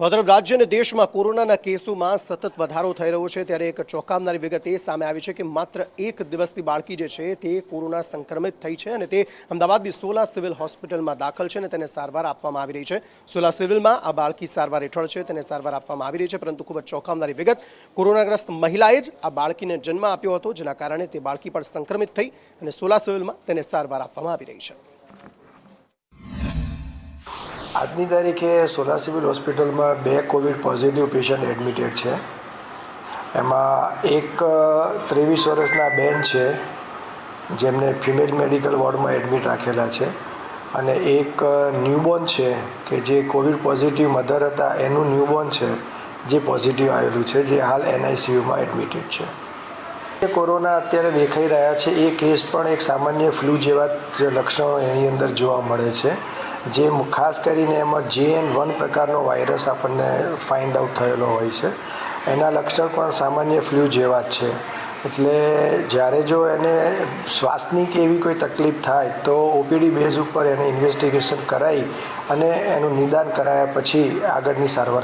તો તરફ રાજ્ય અને દેશમાં કોરોનાના કેસોમાં સતત વધારો થઈ રહ્યો છે ત્યારે એક ચોંકાવનારી વિગત એ સામે આવી છે કે માત્ર એક દિવસની બાળકી જે છે તે કોરોના સંક્રમિત થઈ છે અને તે અમદાવાદની સોલા સિવિલ હોસ્પિટલમાં દાખલ છે અને તેને સારવાર આપવામાં આવી રહી છે। સોલા સિવિલમાં આ બાળકી સારવાર હેઠળ છે, તેને સારવાર આપવામાં આવી રહી છે, પરંતુ ખૂબ જ ચોંકાવનારી વિગત, કોરોનાગ્રસ્ત મહિલાએ જ આ બાળકીને જન્મ આપ્યો હતો, જેના કારણે તે બાળકી પણ સંક્રમિત થઈ અને સોલા સિવિલમાં તેને સારવાર આપવામાં આવી રહી છે। આજની તારીખે સોલા સિવિલ હોસ્પિટલમાં 2 કોવિડ પોઝિટિવ પેશન્ટ એડમિટેડ છે। એમાં એક 23 વર્ષના બેન છે જેમને ફિમેલ મેડિકલ વોર્ડમાં એડમિટ રાખેલા છે અને એક ન્યૂબોર્ન છે કે જે કોવિડ પોઝિટિવ મધર હતા, એનું ન્યૂબોર્ન છે જે પોઝિટિવ આવેલું છે, જે હાલ NICUમાં એડમિટેડ છે। કોરોના અત્યારે દેખાઈ રહ્યા છે એ કેસ પણ એક સામાન્ય ફ્લૂ જેવા જ લક્ષણો એની અંદર જોવા મળે છે, જે ખાસ કરીને એમાં JN1 પ્રકારનો વાયરસ આપણને ફાઇન્ડ આઉટ થયેલો હોય છે। એના લક્ષણ પણ સામાન્ય ફ્લૂ જેવા જ છે। એટલે જ્યારે જો એને શ્વાસની કે એવી કોઈ તકલીફ થાય તો OPD બેઝ ઉપર એને ઇન્વેસ્ટિગેશન કરાવી અને એનું નિદાન કરાયા પછી આગળની સારવાર